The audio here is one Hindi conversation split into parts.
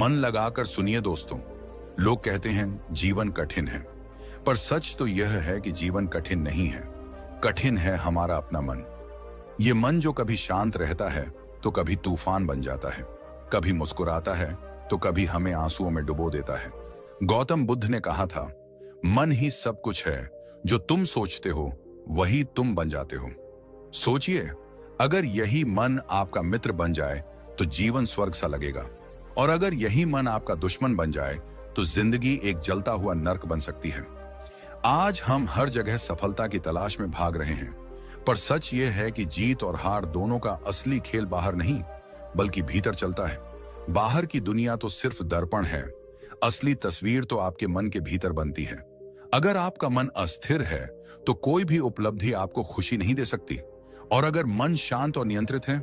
मन लगाकर सुनिए दोस्तों। लोग कहते हैं जीवन कठिन है, पर सच तो यह है कि जीवन कठिन नहीं है। कठिन है हमारा अपना मन। ये मन जो कभी शांत रहता है तो कभी तूफान बन जाता है, कभी मुस्कुराता है तो कभी हमें आंसुओं में डुबो देता है। गौतम बुद्ध ने कहा था, मन ही सब कुछ है, जो तुम सोचते हो वही तुम बन जाते हो। सोचिए, अगर यही मन आपका मित्र बन जाए तो जीवन स्वर्ग सा लगेगा, और अगर यही मन आपका दुश्मन बन जाए तो जिंदगी एक जलता हुआ नर्क बन सकती है। आज हम हर जगह सफलता की तलाश में भाग रहे हैं, पर सच यह है कि जीत और हार दोनों का असली खेल बाहर नहीं बल्कि भीतर चलता है। बाहर की दुनिया तो सिर्फ दर्पण है, असली तस्वीर तो आपके मन के भीतर बनती है। अगर आपका मन अस्थिर है तो कोई भी उपलब्धि आपको खुशी नहीं दे सकती, और अगर मन शांत और नियंत्रित है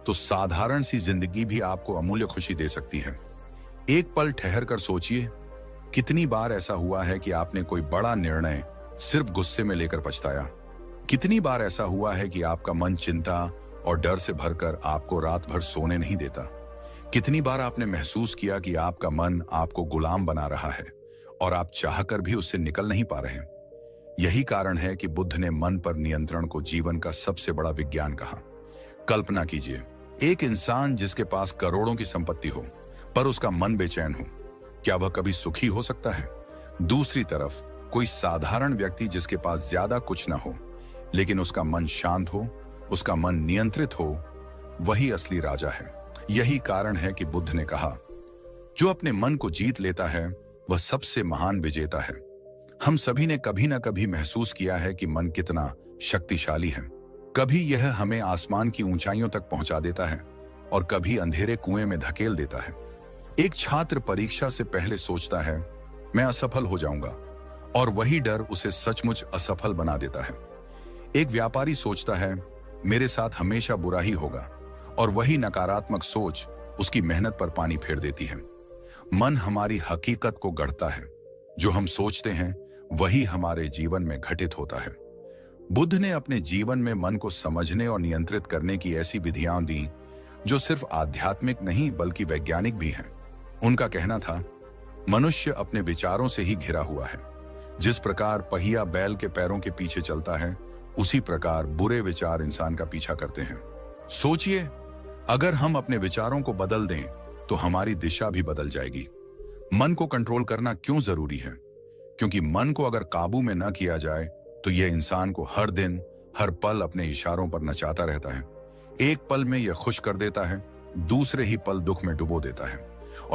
तो साधारण सी जिंदगी भी आपको अमूल्य खुशी दे सकती है। एक पल ठहर कर सोचिए, कितनी बार ऐसा हुआ है कि आपने कोई बड़ा निर्णय सिर्फ गुस्से में लेकर पछताया? कितनी बार ऐसा हुआ है कि आपका मन चिंता और डर से भरकर आपको रात भर सोने नहीं देता? कितनी बार आपने महसूस किया कि आपका मन आपको गुलाम बना रहा है और आप चाहकर भी उससे निकल नहीं पा रहे? यही कारण है कि बुद्ध ने मन पर नियंत्रण को जीवन का सबसे बड़ा विज्ञान कहा। कल्पना कीजिए, एक इंसान जिसके पास करोड़ों की संपत्ति हो पर उसका मन बेचैन हो, क्या वह कभी सुखी हो सकता है? दूसरी तरफ कोई साधारण व्यक्ति जिसके पास ज्यादा कुछ ना हो लेकिन उसका मन शांत हो, उसका मन नियंत्रित हो, वही असली राजा है। यही कारण है कि बुद्ध ने कहा, जो अपने मन को जीत लेता है वह सबसे महान विजेता है। हम सभी ने कभी ना कभी महसूस किया है कि मन कितना शक्तिशाली है। कभी यह हमें आसमान की ऊंचाइयों तक पहुंचा देता है और कभी अंधेरे कुएं में धकेल देता है। एक छात्र परीक्षा से पहले सोचता है, मैं असफल हो जाऊंगा, और वही डर उसे सचमुच असफल बना देता है। एक व्यापारी सोचता है, मेरे साथ हमेशा बुरा ही होगा, और वही नकारात्मक सोच उसकी मेहनत पर पानी फेर देती है। मन हमारी हकीकत को गढ़ता है। जो हम सोचते हैं वही हमारे जीवन में घटित होता है। बुद्ध ने अपने जीवन में मन को समझने और नियंत्रित करने की ऐसी विधियां दी जो सिर्फ आध्यात्मिक नहीं बल्कि वैज्ञानिक भी हैं। उनका कहना था, मनुष्य अपने विचारों से ही घिरा हुआ है। जिस प्रकार पहिया बैल के पैरों के पीछे चलता है, उसी प्रकार बुरे विचार इंसान का पीछा करते हैं। सोचिए, अगर हम अपने विचारों को बदल दें तो हमारी दिशा भी बदल जाएगी। मन को कंट्रोल करना क्यों जरूरी है? क्योंकि मन को अगर काबू में न किया जाए तो यह इंसान को हर दिन हर पल अपने इशारों पर नचाता रहता है। एक पल में यह खुश कर देता है, दूसरे ही पल दुख में डुबो देता है। और